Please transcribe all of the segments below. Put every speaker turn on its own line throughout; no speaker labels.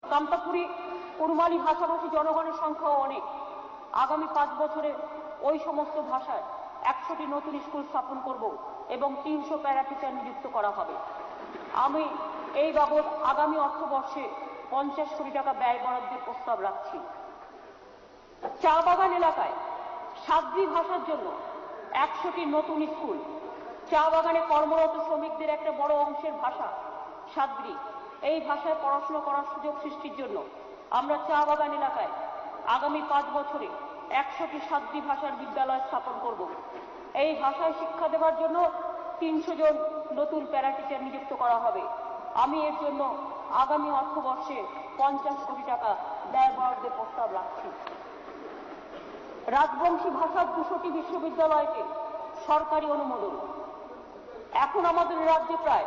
কামতাপুরী কুড়মালি ভাষাভাষী জনগণের সংখ্যাও অনেক। আগামী 5 বছরে ওই সমস্ত ভাষায় 100টি নতুন স্কুল স্থাপন করব এবং 300 প্যারা টিচার নিযুক্ত করা হবে। আমি এই বাবদ আগামী অর্থবর্ষে 50 কোটি টাকা ব্যয় বরাদ্দের প্রস্তাব রাখছি। চা বাগান এলাকায় সাদ্রি ভাষার জন্য 100টি নতুন স্কুল। চা বাগানে কর্মরত শ্রমিকদের একটা বড় অংশের ভাষা সাদ্রি। এই ভাষায় পড়াশোনা করার সুযোগ সৃষ্টির জন্য আমরা চা বাগান এলাকায় আগামী 5 বছরে 100টি সাদ্রি ভাষার বিদ্যালয় স্থাপন করব। এই ভাষায় শিক্ষা দেওয়ার জন্য 300 জন নতুন প্যারা টিচার নিযুক্ত করা হবে। আমি এর জন্য আগামী অর্থবর্ষে 50 কোটি টাকা ব্যয় বরাদ্দের প্রস্তাব রাখছি। রাজবংশী ভাষার 200টি বিশ্ববিদ্যালয়কে সরকারি অনুমোদন। এখন আমাদের রাজ্যে প্রায়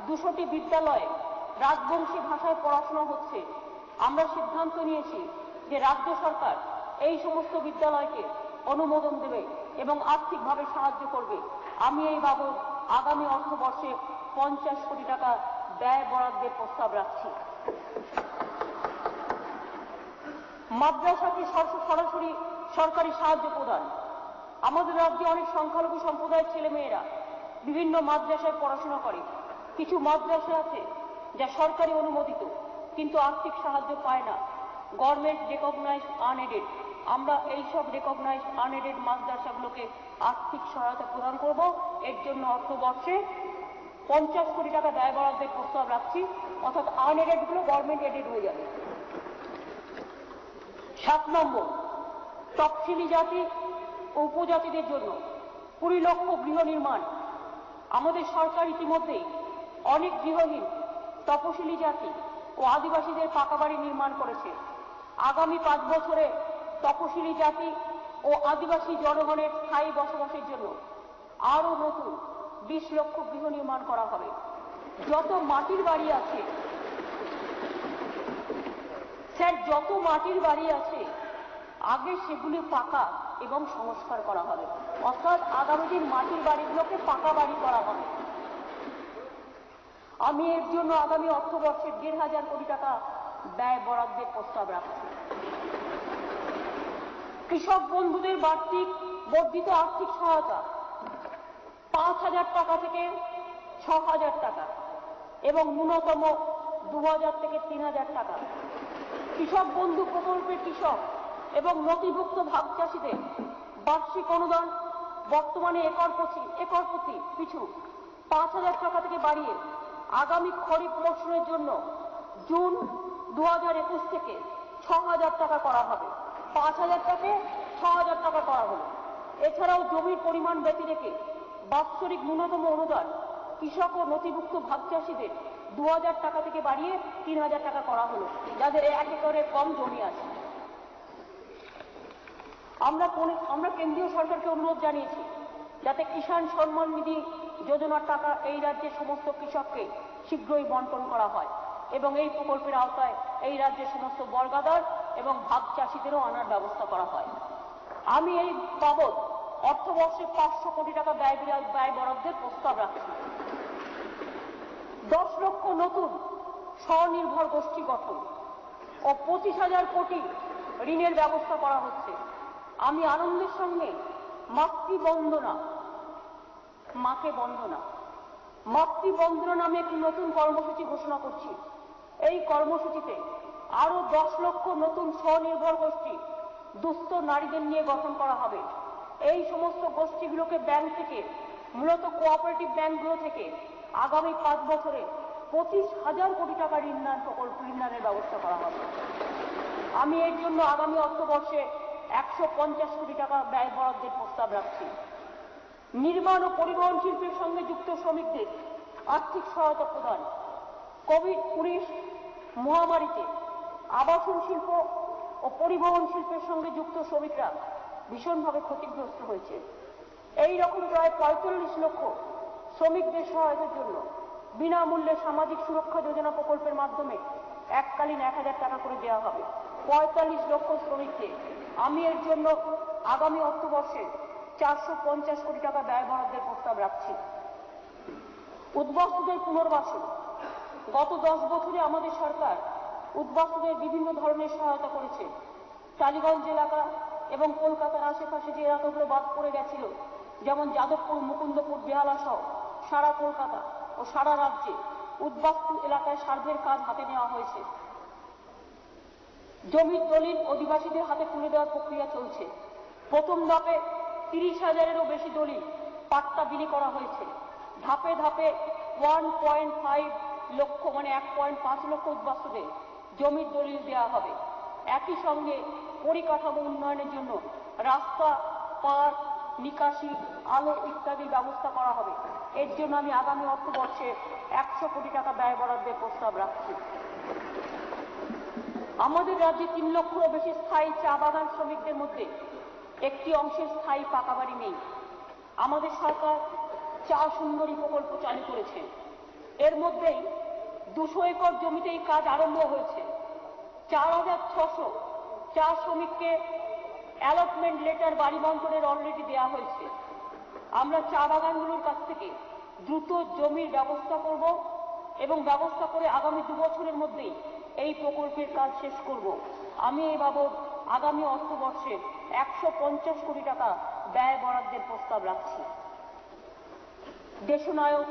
200টি বিদ্যালয়ে রাজবংশী ভাষায় পড়াশোনা হচ্ছে। আমরা সিদ্ধান্ত নিয়েছি যে রাজ্য সরকার এই সমস্ত বিদ্যালয়কে অনুমোদন দেবে এবং আর্থিকভাবে সাহায্য করবে। আমি এই বাবদ আগামী অর্থবর্ষে 50 কোটি টাকা ব্যয় বরাদ্দের প্রস্তাব রাখছি। মাদ্রাসাকে সরাসরি সরকারি সাহায্য প্রদান। আমাদের রাজ্যে অনেক সংখ্যালঘু সম্প্রদায়ের ছেলেমেয়েরা বিভিন্ন মাদ্রাসায় পড়াশোনা করে। কিছু মাদ্রাসা আছে যা সরকারি অনুমোদিত কিন্তু আর্থিক সাহায্য পায় না, গভর্নমেন্ট রেকগনাইজড আনএডেড। আমরা এইসব রেকগনাইজড আনএডেড মাদ্রাসাগুলোকে আর্থিক সহায়তা প্রদান করব। এর জন্য অর্থবর্ষে 50 কোটি টাকা ব্যয় বরাদ্দের প্রস্তাব রাখছি, অর্থাৎ আনএডেডগুলো গভর্নমেন্ট এডেড হয়ে যাবে। 7 নম্বর, তফসিলি জাতি ও উপজাতিদের জন্য 20 লক্ষ গৃহ নির্মাণ। আমাদের সরকার ইতিমধ্যেই অনেক গৃহহীন তপশিলি জাতি ও আদিবাসীদের পাকা বাড়ি নির্মাণ করেছে। আগামী 5 বছরে তপশিলি জাতি ও আদিবাসী জনগণের স্থায়ী বসবাসের জন্য আরো নতুন 20 লক্ষ গৃহ নির্মাণ করা হবে। যত মাটির বাড়ি আছে যত মাটির বাড়ি আছে আগে সেগুলি পাকা এবং সংস্কার করা হবে, অর্থাৎ আগামী দিন মাটির বাড়িগুলোকে পাকা বাড়ি করা হবে। আমি এর জন্য আগামী অর্থবর্ষে 1,500 কোটি টাকা ব্যয় বরাদ্দের প্রস্তাব রাখছি। কৃষক বন্ধুদের বর্ধিত আর্থিক সহায়তা 5,000 টাকা থেকে 6,000 টাকা এবং ন্যূনতম 2,000 থেকে 3,000 টাকা। কৃষক বন্ধু প্রকল্পের কৃষক এবং নথিভুক্ত ভাগ চাষীদের বার্ষিক অনুদান বর্তমানে একর প্রতি পিছু 5,000 টাকা থেকে বাড়িয়ে আগামী খরিফ মৌসুমের জন্য জুন 2021 থেকে 6,000 টাকা করা হবে। 5,000 থেকে 6,000 টাকা করা হলো। এছাড়াও জমির পরিমাণ ব্যতি রেখে বাৎসরিক ন্যূনতম অনুদান কৃষক ও নথিভুক্ত ভাগ চাষীদের 2,000 টাকা থেকে বাড়িয়ে 3,000 টাকা করা হলো, যাদের 1 একরের কম জমি আছে। আমরা কেন্দ্রীয় সরকারকে অনুরোধ জানিয়েছি যাতে কিষাণ সম্মান নিধি যোজনার টাকা এই রাজ্যের সমস্ত কৃষককে শীঘ্রই বন্টন করা হয় এবং এই প্রকল্পের আওতায় এই রাজ্যের সমস্ত বর্গাদার এবং ভাগ চাষীদেরও আনার ব্যবস্থা করা হয়। আমি এই বাবদ অর্থবর্ষে 500 কোটি টাকা ব্যয় বরাদ্দের প্রস্তাব রাখছি। 10 লক্ষ নতুন স্বনির্ভর গোষ্ঠী গঠন ও 25,000 কোটি ঋণের ব্যবস্থা করা হচ্ছে। আমি আনন্দের সঙ্গে মাতৃবন্দনা নামে একটি নতুন কর্মসূচি ঘোষণা করছি। এই কর্মসূচিতে আরো 10 লক্ষ নতুন স্বনির্ভর গোষ্ঠী দুস্থ নারীদের নিয়ে গঠন করা হবে। এই সমস্ত গোষ্ঠীগুলোকে ব্যাংক থেকে, মূলত কোঅপারেটিভ ব্যাংকগুলো থেকে আগামী 5 বছরে 25,000 কোটি টাকা ঋণদানের ব্যবস্থা করা হবে। আমি এর জন্য আগামী অর্থবর্ষে 150 কোটি টাকা ব্যয় বরাদ্দের প্রস্তাব রাখছি। নির্মাণ ও পরিবহন শিল্পের সঙ্গে যুক্ত শ্রমিকদের আর্থিক সহায়তা প্রদান। কোভিড-19 মহামারীতে আবাসন শিল্প ও পরিবহন শিল্পের সঙ্গে যুক্ত শ্রমিকরা ভীষণভাবে ক্ষতিগ্রস্ত হয়েছে। এই রকম প্রায় 45 লক্ষ শ্রমিকদের সহায়তার জন্য বিনামূল্যে সামাজিক সুরক্ষা যোজনা প্রকল্পের মাধ্যমে এককালীন 1,000 টাকা করে দেওয়া হবে 45 লক্ষ শ্রমিককে। আমি এর জন্য আগামী অর্থবর্ষে 450 কোটি টাকা ব্যয় বরাদ্দের প্রস্তাব রাখছি। উদ্বাস্তুদের পুনর্বাসন। গত 10 বছরে আমাদের সরকার উদ্বাস্তুদের বিভিন্ন ধরনের সহায়তা করেছে। টালিগঞ্জ এলাকা এবং কলকাতার আশেপাশে যে এলাকাগুলো বাদ পড়ে গেছিল, যেমন যাদবপুর, মুকুন্দপুর, বেহালা সহ সারা কলকাতা ও সারা রাজ্যে উদ্বাস্তু এলাকায় সার্ভের কাজ হাতে নেওয়া হয়েছে। জমির দলিল অধিবাসীদের হাতে তুলে দেওয়ার প্রক্রিয়া চলছে। প্রথম ধাপে 30,000-এরও বেশি দলিল পাট্টা বিলি করা হয়েছে। ধাপে ধাপে 1.5 লক্ষ মানে 1.5 লক্ষ উদ্বাস্তুদের জমির দলিল দেওয়া হবে। একই সঙ্গে পরিকাঠামো উন্নয়নের জন্য রাস্তা, পার্ক, নিকাশি, আলো ইত্যাদির ব্যবস্থা করা হবে। এর জন্য আমি আগামী অর্থবর্ষে 100 কোটি টাকা ব্যয় বরাদ্দের প্রস্তাব রাখছি। আমাদের রাজ্যে 3 লক্ষেরও বেশি স্থায়ী চা বাগান শ্রমিকদের মধ্যে একটি অংশের স্থায়ী পাকা বাড়ি নেই। আমাদের সরকার চা সুন্দরী প্রকল্প চালু করেছে। এর মধ্যেই 200 একর জমিতেই কাজ আরম্ভ হয়েছে। 4,600 চা শ্রমিককে অ্যালটমেন্ট লেটার বাড়ি বন্টনের অলরেডি দেওয়া হয়েছে। আমরা চা বাগানগুলোর কাছ থেকে দ্রুত জমির ব্যবস্থা করব এবং ব্যবস্থা করে আগামী 2 বছরের মধ্যেই এই প্রকল্পের কাজ শেষ করব। আমি এই বাবদ আগামী অর্থবর্ষে 150 কোটি টাকা ব্যয় বরাদ্দের প্রস্তাব রাখছি। দেশনায়ক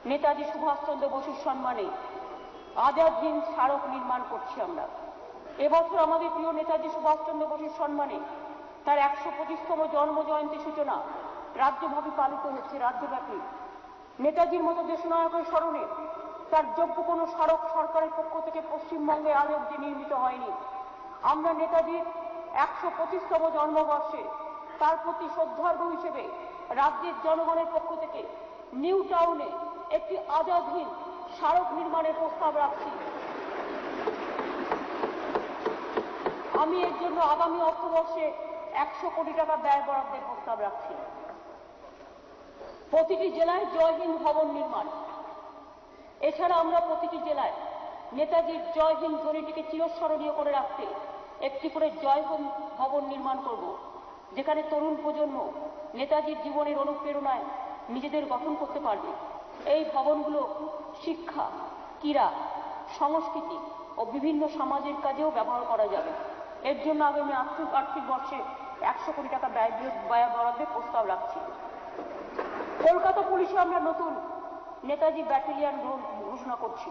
নেতাজি সুভাষচন্দ্র বসুর সম্মানে আজাদ হিন্দ স্মারক নির্মাণ করছি আমরা। এবছর আমাদের প্রিয় নেতাজি সুভাষচন্দ্র বসুর সম্মানে তার 125তম জন্ম জয়ন্তী সূচনা রাজ্যব্যাপী পালিত হচ্ছে। রাজ্যব্যাপী নেতাজির মতো দেশনায়কের স্মরণে তার যোগ্য কোনো স্মারক সরকারের পক্ষ থেকে পশ্চিমবঙ্গে আজ অবধি নির্মিত হয়নি। আমরা নেতাজির 125তম জন্মবর্ষে তার প্রতি শ্রদ্ধার্ঘ্য হিসেবে রাজ্যের জনগণের পক্ষ থেকে নিউ টাউনে একটি আজাদ হিন্দ স্মারক নির্মাণের প্রস্তাব রাখছি। আমি এর জন্য আগামী অর্থবর্ষে 100 কোটি টাকা ব্যয় বরাদ্দের প্রস্তাব রাখছি। প্রতিটি জেলায় জয় হিন্দ ভবন নির্মাণ। এছাড়া আমরা প্রতিটি জেলায় নেতাজির জয় হিন্দ ধ্বনিটিকে চিরস্মরণীয় করে রাখতে একটি করে জয় হিন্দ ভবন নির্মাণ করব, যেখানে তরুণ প্রজন্ম নেতাজির জীবনের অনুপ্রেরণায় নিজেদের গঠন করতে পারবে। এই ভবনগুলো শিক্ষা, ক্রীড়া, সংস্কৃতি ও বিভিন্ন সামাজিক কাজেও ব্যবহার করা যাবে। এর জন্য আগামী আর্থিক বর্ষে 100 কোটি টাকা ব্যয় বরাদ্দের প্রস্তাব রাখছি। কলকাতা পুলিশে আমরা নতুন নেতাজি ব্যাটালিয়ন ঘোষণা করছি।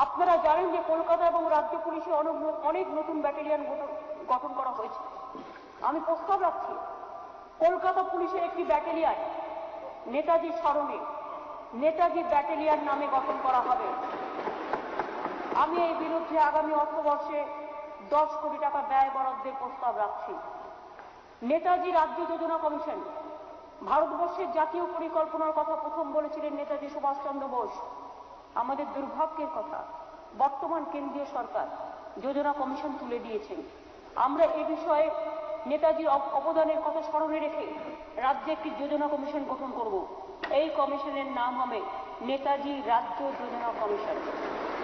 আপনারা জানেন যে কলকাতা এবং রাজ্য পুলিশে অনেক নতুন ব্যাটালিয়ন গঠন করা হয়েছে। আমি প্রস্তাব রাখছি কলকাতা পুলিশের একটি ব্যাটালিয়ন নেতাজির স্মরণে নেতাজি ব্যাটালিয়ন নামে গঠন করা হবে। আমি এই বিরুদ্ধে আগামী অর্থবর্ষে 10 কোটি টাকা ব্যয় বরাদ্দের প্রস্তাব রাখছি। নেতাজি রাজ্য যোজনা কমিশন ভারতবর্ষের জাতীয় পরিকল্পনার কথা প্রথম বলেছিলেন নেতাজি সুভাষচন্দ্র বোস। আমাদের দুর্ভাগ্যের কথা, বর্তমান কেন্দ্রীয় সরকার যোজনা কমিশন তুলে দিয়েছেন। আমরা এ বিষয়ে নেতাজির অবদানের কথা স্মরণে রেখে রাজ্যে একটি যোজনা কমিশন গঠন করব। এই কমিশনের নাম হবে নেতাজি রাজ্য যোজনা কমিশন।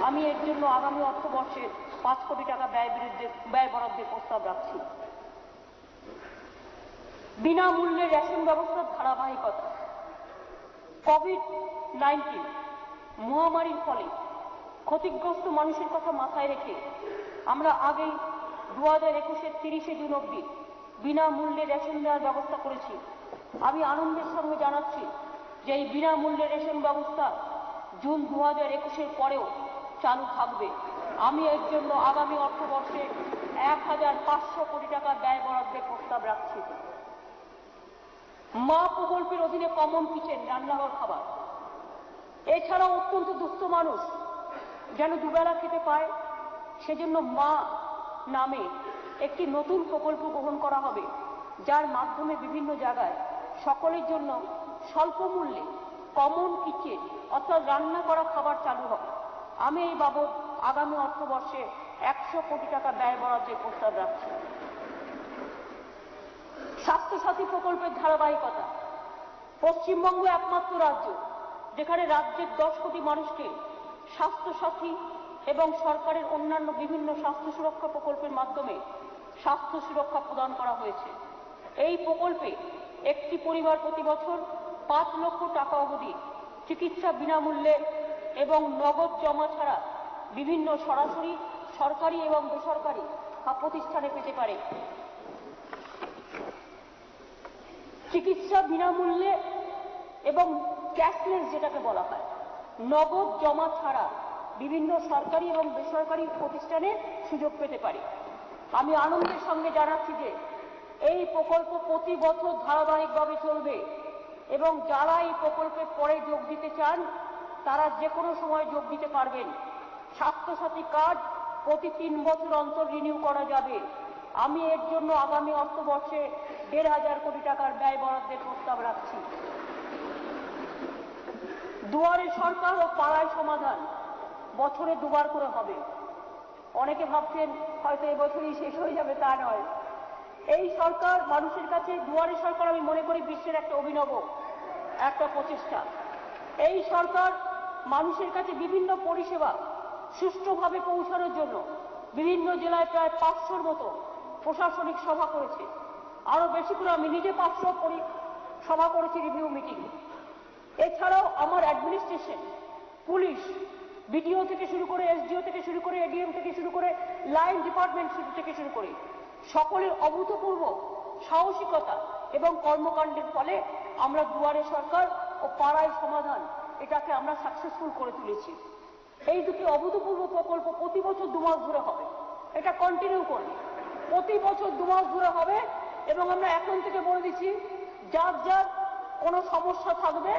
আমি এর জন্য আগামী অর্থবর্ষে 5 কোটি টাকা ব্যয় বরাদ্দের প্রস্তাব রাখছি। বিনামূল্যে রেশন ব্যবস্থার ধারাবাহিকতা। কোভিড-19 মহামারীর ফলে ক্ষতিগ্রস্ত মানুষের কথা মাথায় রেখে আমরা আগেই 2021-এর 30শে জুন অবধি বিনামূল্যে রেশন দেওয়ার ব্যবস্থা করেছি। আমি আনন্দের সঙ্গে জানাচ্ছি যে এই বিনামূল্যে রেশন ব্যবস্থা জুন 2021-এর পরেও চালু থাকবে। আমি এর জন্য আগামী অর্থবর্ষে 1500 কোটি টাকা ব্যয় বরাদ্দের প্রস্তাব রাখছি। মা প্রকল্পের অধীনে কমন কিচেন, রান্নাঘর খাবার। এছাড়াও অত্যন্ত দুস্থ মানুষ যেন দুবেলা খেতে পায়, সেজন্য মা নামে একটি নতুন প্রকল্প গ্রহণ করা হবে, যার মাধ্যমে বিভিন্ন জায়গায় সকলের জন্য স্বল্প মূল্যে কমন কিচেন অর্থাৎ রান্না করা খাবার চালু হবে। আমি এই বাবদ আগামী অর্থবর্ষে 100 কোটি টাকা ব্যয় বরাদ্দের প্রস্তাব রাখছি। স্বাস্থ্যসাথী প্রকল্পের ধারাবাহিকতা। পশ্চিমবঙ্গ একমাত্র রাজ্য যেখানে রাজ্যের 10 কোটি মানুষকে স্বাস্থ্যসাথী এবং সরকারের অন্যান্য বিভিন্ন স্বাস্থ্য সুরক্ষা প্রকল্পের মাধ্যমে স্বাস্থ্য সুরক্ষা প্রদান করা হয়েছে। এই প্রকল্পে একটি পরিবার প্রতি বছর 5 লক্ষ টাকা অবধি চিকিৎসা বিনামূল্যে এবং নগদ জমা ছাড়া বিভিন্ন সরাসরি সরকারি এবং বেসরকারি প্রতিষ্ঠানে পেতে পারে। চিকিৎসা বিনামূল্যে এবং ক্যাশলেস যেটাকে বলা হয়, নগদ জমা ছাড়া বিভিন্ন সরকারি এবং বেসরকারি প্রতিষ্ঠানে সুযোগ পেতে পারে। আমি আনন্দের সঙ্গে জানাচ্ছি যে এই প্রকল্প প্রতি বছর ধারাবাহিকভাবে চলবে এবং যারা এই প্রকল্পে পরে যোগ দিতে চান তারা যে কোনো সময় যোগ দিতে পারবেন। স্বাস্থ্যসাথী কার্ড প্রতি 3 বছর অন্তর রিনিউ করা যাবে। আমি এর জন্য আগামী অর্থবর্ষে 1,500 কোটি টাকার ব্যয় বরাদ্দের প্রস্তাব রাখছি। দুয়ারে সরকার ও পাড়ায় সমাধান বছরে 2 বার করে হবে। অনেকে ভাবছেন হয়তো এবছরই শেষ হয়ে যাবে, তা নয়। এই সরকার মানুষের কাছে, দুয়ারে সরকার আমি মনে করি বিশ্বের একটা অভিনব একটা প্রচেষ্টা। এই সরকার মানুষের কাছে বিভিন্ন পরিষেবা সুষ্ঠুভাবে পৌঁছানোর জন্য বিভিন্ন জেলায় প্রায় 500-র মতো প্রশাসনিক সভা করেছে। আরো বেশি করে আমি নিজে 500 সভা করেছি, রিভিউ মিটিং। এছাড়াও আমার অ্যাডমিনিস্ট্রেশন, পুলিশ, বিডিও থেকে শুরু করে এসডিও থেকে শুরু করে এডিএম থেকে শুরু করে লাইন ডিপার্টমেন্ট থেকে শুরু করে সকলের অভূতপূর্ব সাহসিকতা এবং কর্মকাণ্ডের ফলে আমরা দুয়ারে সরকার ও পাড়ায় সমাধান এটাকে আমরা সাকসেসফুল করে তুলেছি। এই দুটি অভূতপূর্ব প্রকল্প প্রতি বছর 2 মাস ধরে হবে। এটা কন্টিনিউ করবে, প্রতি বছর 2 মাস ধরে হবে। এবং আমরা এখন থেকে বলে দিচ্ছি, যার যার কোনো সমস্যা থাকবে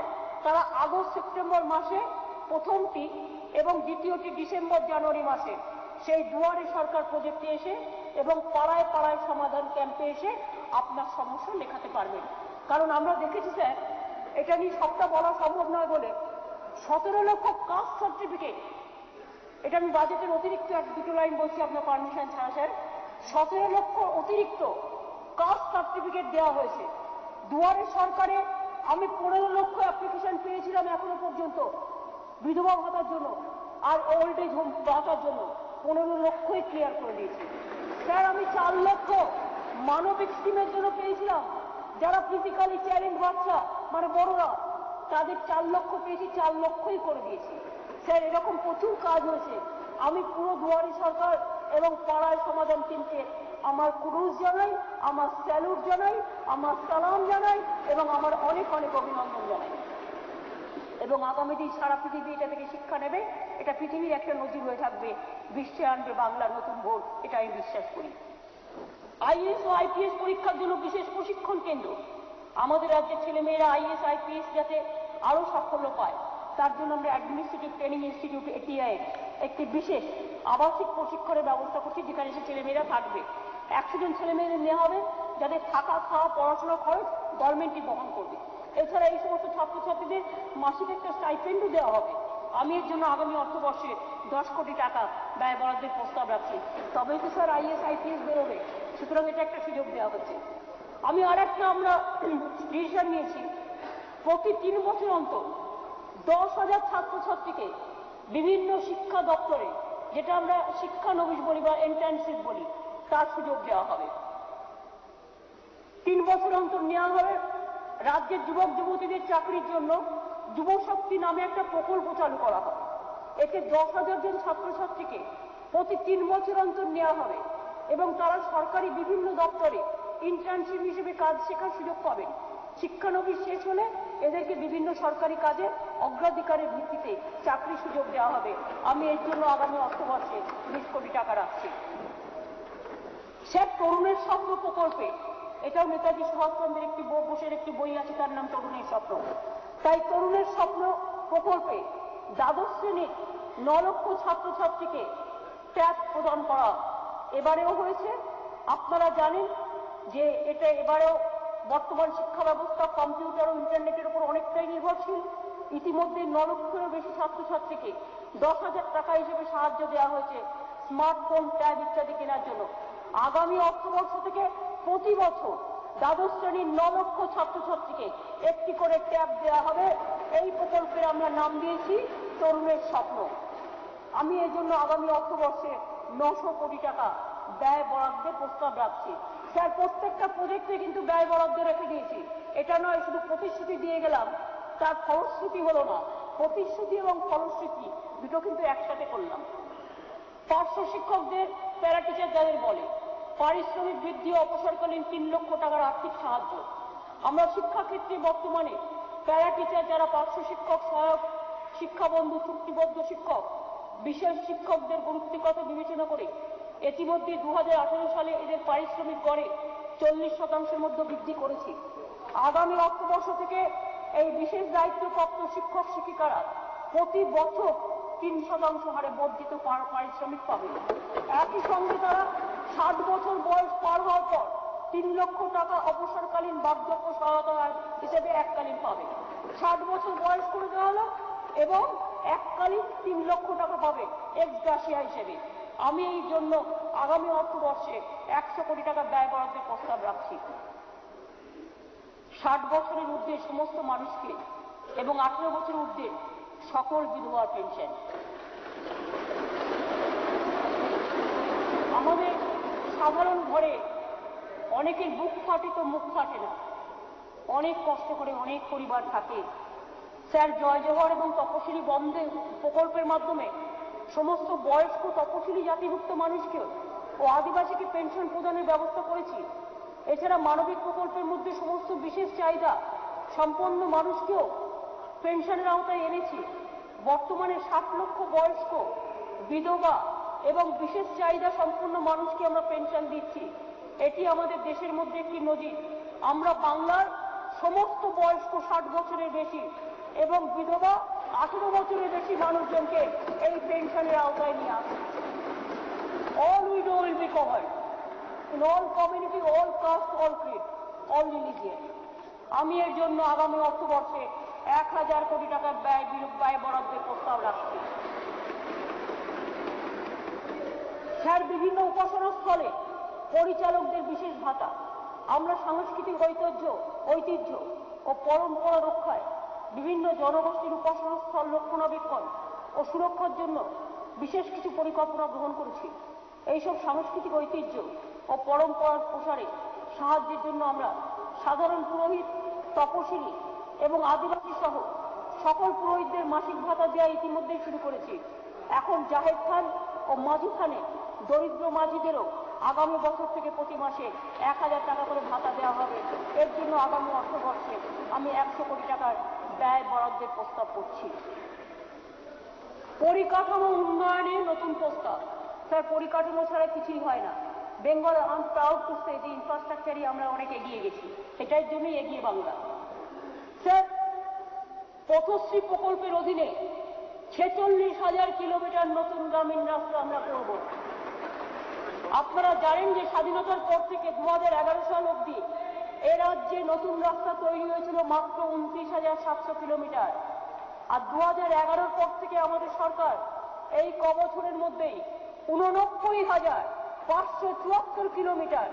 তারা আগস্ট সেপ্টেম্বর মাসে প্রথমটি এবং দ্বিতীয়টি ডিসেম্বর জানুয়ারি মাসে সেই দুয়ারে সরকার প্রজেক্টে এসে এবং পাড়ায় পাড়ায় সমাধান ক্যাম্পে এসে আপনার সমস্যা লেখাতে পারবেন। কারণ আমরা দেখেছি স্যার, এটা নিয়ে সবটা বলা সম্ভব নয় বলে 17 লক্ষ কাস্ট সার্টিফিকেট, এটা আমি বাজেটের অতিরিক্ত 1-2 লাইন বলছি আপনার পারমিশন ছাড়া স্যার, 17 লক্ষ অতিরিক্ত কাস্ট সার্টিফিকেট দেওয়া হয়েছে। দুয়ারে সরকারে আমি 15 লক্ষ অ্যাপ্লিকেশন পেয়েছিলাম এখনো পর্যন্ত বিধবা ভাতার জন্য আর ওল্ড এজ হোম ভাতার জন্য, 15 লক্ষই ক্লিয়ার করে দিয়েছি স্যার। আমি 4 লক্ষ মানবিক স্কিমের জন্য পেয়েছিলাম, যারা ফিজিক্যালি চ্যালেঞ্জ বাচ্চা মানে বড়রা, তাদের 4 লক্ষ পেয়েছি, 4 লক্ষই করে দিয়েছি স্যার। এরকম প্রচুর কাজ হয়েছে। আমি পুরো দুয়ারে সরকার এবং পাড়ায় সমাধান টিমকে আমার কুরুজ জানাই, আমার স্যালুট জানাই, আমার সালাম জানাই এবং আমার অনেক অনেক অভিনন্দন জানাই। এবং আগামী দিন সারা পৃথিবী এটা থেকে শিক্ষা নেবে, এটা পৃথিবীর একটা নজির হয়ে থাকবে, বিশ্বে আনবে বাংলার নতুন ভোট, এটা আমি বিশ্বাস করি। আইএএস ও আইপিএস পরীক্ষার জন্য বিশেষ প্রশিক্ষণ কেন্দ্র, আমাদের রাজ্যের ছেলেমেয়েরা আইএএস আইপিএস যাতে আরো সাফল্য পায় তার জন্য আমরা অ্যাডমিনিস্ট্রেটিভ ট্রেনিং ইনস্টিটিউট এটিআই একটি বিশেষ আবাসিক প্রশিক্ষণের ব্যবস্থা করছি, যেখানে সে ছেলেমেয়েরা থাকবে। 100 জন ছেলেমেয়েদের নেওয়া হবে, যাদের থাকা খাওয়া পড়াশোনা খরচ গভর্নমেন্টই বহন করবে। এছাড়া এই সমস্ত ছাত্রছাত্রীদের মাসিক একটা স্টাইপেন্ডও দেওয়া হবে। আমি এর জন্য আগামী অর্থবর্ষে 10 কোটি টাকা ব্যয় বরাদ্দের প্রস্তাব রাখছি। তবেই তো স্যার আইএস আইপিএস বেরোবে, সুতরাং এটা একটা সুযোগ দেওয়া হচ্ছে। আমি আর একটা আমরা ডিসিশন নিয়েছি, প্রতি 3 বছর অন্তর 10,000 ছাত্রছাত্রীকে বিভিন্ন শিক্ষা দপ্তরে, যেটা আমরা শিক্ষানবিশ বলি বা ইন্টার্নশিপ বলি, তার সুযোগ দেওয়া হবে। 3 বছর অন্তর নেওয়া হবে। রাজ্যের যুবক যুবতীদের চাকরির জন্য যুবশক্তি নামে একটা প্রকল্প চালু করা হবে। এতে 10,000 জন ছাত্রছাত্রীকে প্রতি 3 বছর অন্তর নেওয়া হবে এবং তারা সরকারি বিভিন্ন দপ্তরে ইন্টার্নশিপ হিসেবে কাজ শেখার সুযোগ পাবেন। শিক্ষানবিশ শেষ হলে এদেরকে বিভিন্ন সরকারি কাজে অগ্রাধিকারের ভিত্তিতে চাকরি সুযোগ দেওয়া হবে। আমি এর জন্য আগামী অর্থবর্ষে 20 কোটি টাকা রাখছি। শেখ তরুণের স্বপ্ন প্রকল্পে, এটাও নেতাজি সুভাষচন্দ্রের একটি বোসের একটি বই আছে, তার নাম তরুণের স্বপ্ন। তাই তরুণের স্বপ্ন প্রকল্পে দ্বাদশ শ্রেণীর 9 লক্ষ ছাত্রছাত্রীকে ট্যাব প্রদান করা এবারেও হয়েছে। আপনারা জানেন যে এটা এবারেও বর্তমান শিক্ষা ব্যবস্থা কম্পিউটার ও ইন্টারনেটের উপর অনেকটাই নির্ভরশীল। ইতিমধ্যে 9 লক্ষেরও বেশি ছাত্রছাত্রীকে 10,000 টাকা হিসেবে সাহায্য দেওয়া হয়েছে স্মার্টফোন, ট্যাব ইত্যাদি কেনার জন্য। আগামী অর্থবর্ষ থেকে প্রতি বছর দ্বাদশ শ্রেণীর 9 লক্ষ ছাত্রছাত্রীকে একটি করে ট্যাব দেওয়া হবে। এই প্রকল্পের আমরা নাম দিয়েছি তরুণের স্বপ্ন। আমি এই জন্য আগামী অর্থবর্ষে 900 কোটি টাকা ব্যয় বরাদ্দের প্রস্তাব রাখছি। স্যার, প্রত্যেকটা প্রজেক্টে কিন্তু ব্যয় বরাদ্দ রেখে দিয়েছি। এটা নয় শুধু প্রতিশ্রুতি দিয়ে গেলাম, তার ফলশ্রুতি হলো না। প্রতিশ্রুতি এবং ফলশ্রুতি দুটো কিন্তু একসাথে করলাম। পার্শ্ব শিক্ষকদের, প্যারা টিচার যাদের বলে, পারিশ্রমিক বৃদ্ধি ও অবসরকালীন 3 লক্ষ টাকার আর্থিক সাহায্য। আমরা শিক্ষাক্ষেত্রে বর্তমানে প্যারা টিচার, যারা পার্শ্ব শিক্ষক, সহায়ক শিক্ষাবন্ধু, চুক্তিবদ্ধ শিক্ষক, বিশেষ শিক্ষকদের গুরুত্বের কথা বিবেচনা করে ইতিমধ্যে 2018 সালে এদের পারিশ্রমিক গড়ে 40% মধ্যে বৃদ্ধি করেছি। আগামী অর্থবর্ষ থেকে এই বিশেষ দায়িত্বপ্রাপ্ত শিক্ষক শিক্ষিকারা প্রতি বছর 3% হারে বর্ধিত পারিশ্রমিক পাবে। একই সঙ্গে তারা 60 বছর বয়স পার হওয়ার পর 3 লক্ষ টাকা অবসরকালীন বার্ধক্য সহায়তা হিসেবে এককালীন পাবে। 60 বছর বয়স করে দেওয়া হলো এবং এককালীন 3 লক্ষ টাকা পাবে এক্স গ্রাসিয়া হিসেবে। আমি এই জন্য আগামী অর্থবর্ষে 100 কোটি টাকা ব্যয় বরাদ্দের প্রস্তাব রাখছি। 60 বছরের ঊর্ধ্বে সমস্ত মানুষকে এবং 18 বছর ঊর্ধ্বে সকল বিধবার পেনশন। আমাদের সাধারণ ঘরে অনেকের বুক ফাটে তো মুখ ফাটে না, অনেক কষ্ট করে অনেক পরিবার থাকে। স্যার জয় জওহর এবং তপশিলি বন্ধে প্রকল্পের মাধ্যমে সমস্ত বয়স্ক তপশিলি জাতিভুক্ত মানুষকে ও আদিবাসীকে পেনশন প্রদানের ব্যবস্থা করেছি। এছাড়া মানবিক প্রকল্পের মধ্যে সমস্ত বিশেষ চাহিদা সম্পন্ন মানুষকেও পেনশনের আওতায় এনেছি। বর্তমানে 60 লক্ষ বয়স্ক, বিধবা এবং বিশেষ চাহিদা সম্পন্ন মানুষকে আমরা পেনশন দিচ্ছি। এটি আমাদের দেশের মধ্যে একটি নজির। আমরা বাংলার সমস্ত বয়স্ক 60 বছরের বেশি এবং বিধবা 18 বছরের বেশি মানুষজনকে এই পেনশনের আওতায় নিয়ে আসছি। All widow will be covered in all community, all caste, all creed, all religion. আমি এর জন্য আগামী অর্থবর্ষে 1000 কোটি টাকা ব্যয় বরাদ্দের প্রস্তাব রাখছি। স্যার বিভিন্ন উপাসনা স্থলে পরিচালকদের বিশেষ ভাতা। আমরা সাংস্কৃতিক ঐতিহ্য ও পরম্পরা রক্ষায় বিভিন্ন জনগোষ্ঠীর উপাসনা স্থল রক্ষণাবেক্ষণ ও সুরক্ষার জন্য বিশেষ কিছু পরিকল্পনা গ্রহণ করেছি। এইসব সাংস্কৃতিক ঐতিহ্য ও পরম্পরার প্রসারে সাহায্যের জন্য আমরা সাধারণ পুরোহিত, তপশিলি এবং আদিবাসী সহ সকল পুরোহিতদের মাসিক ভাতা দেওয়া ইতিমধ্যেই শুরু করেছি। এখন জাহের খান ও মাঝি খানে দরিদ্র মাঝিদেরও আগামী বছর থেকে প্রতি মাসে 1000 টাকা করে ভাতা দেওয়া হবে। এর জন্য আগামী অর্থবর্ষে আমি 100 কোটি টাকার ব্যয় বরাদ্দের প্রস্তাব করছি। পরিকাঠামো উন্নয়নে নতুন প্রস্তাব। স্যার পরিকাঠামো ছাড়া কিছুই হয় না। Bengal I am proud to say যে ইনফ্রাস্ট্রাকচারই আমরা অনেক এগিয়ে গেছি, এটার জন্যই এগিয়ে বাংলা। স্যার পথশ্রী প্রকল্পের অধীনে 46,000 কিলোমিটার নতুন গ্রামীণ রাস্তা আমরা করব। আপনারা জানেন যে স্বাধীনতার পর থেকে 2011 সাল অবধি এ রাজ্যে নতুন রাস্তা তৈরি হয়েছিল মাত্র 29,700 কিলোমিটার। আর 2011 পর থেকে আমাদের সরকার এই কবছরের মধ্যেই 89,574 কিলোমিটার